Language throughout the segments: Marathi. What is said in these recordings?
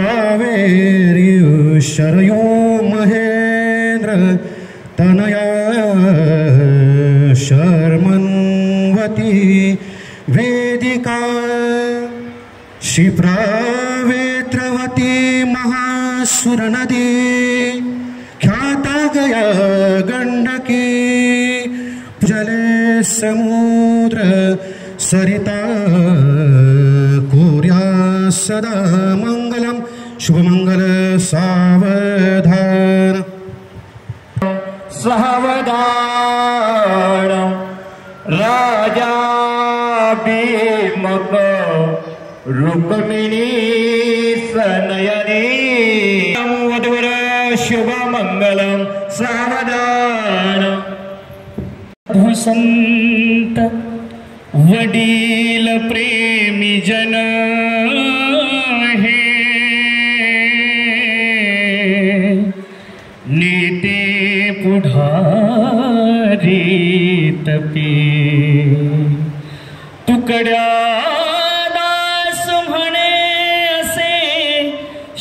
कावेरी शरयो महेंद्र तनया शर्मन्वती वेदिका क्षिप्रावेत्रवती महासुरनदी ख्याता गया गंडकी जले समुद्र सरिता कुर्या सदा मंगलम शुभमंगल सावधान सावधान राजा भीमक रुक्मिणी सनयनी वधूवर शुभमंगलम सावधान संत वडील प्रेमी जन हे नेते पुढारी तपे तुकड्या दास म्हणे असे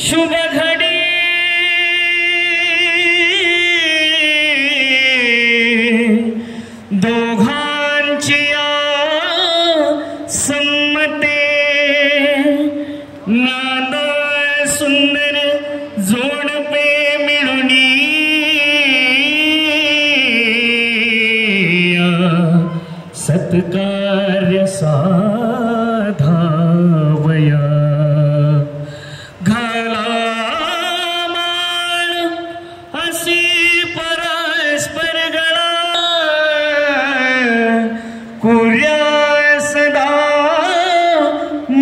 शुभ घडी दोघांची संमते नाद सुंदर जोडपे मिळुनी सत्कार्य साधावया घाला मान अशी परस्पर गळा कुर्या सदा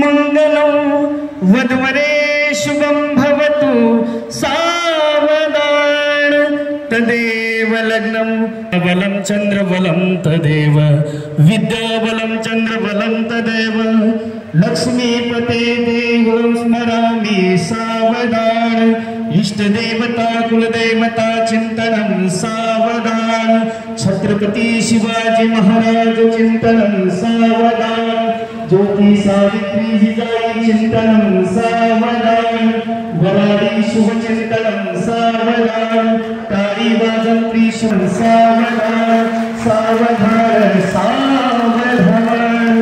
मंगलम वधवरे शुभम भवतु सावधान तदेव लग्नम बलं चंद्रबलं तदेव विद्याबलं चंद्रबलं तदेव लक्ष्मीपते देवं स्मरामि सावधान इष्टदेवता कुलदेवता चिंतनं सावधान छत्रपति शिवाजी महाराज चिंतनं सावधान ज्योति सावित्री जिजाई चिंतनं सावधान वराडी शुभ चिंतनं सावधान तारी वाजंत्री शुभ सावधान सावधान सावधान।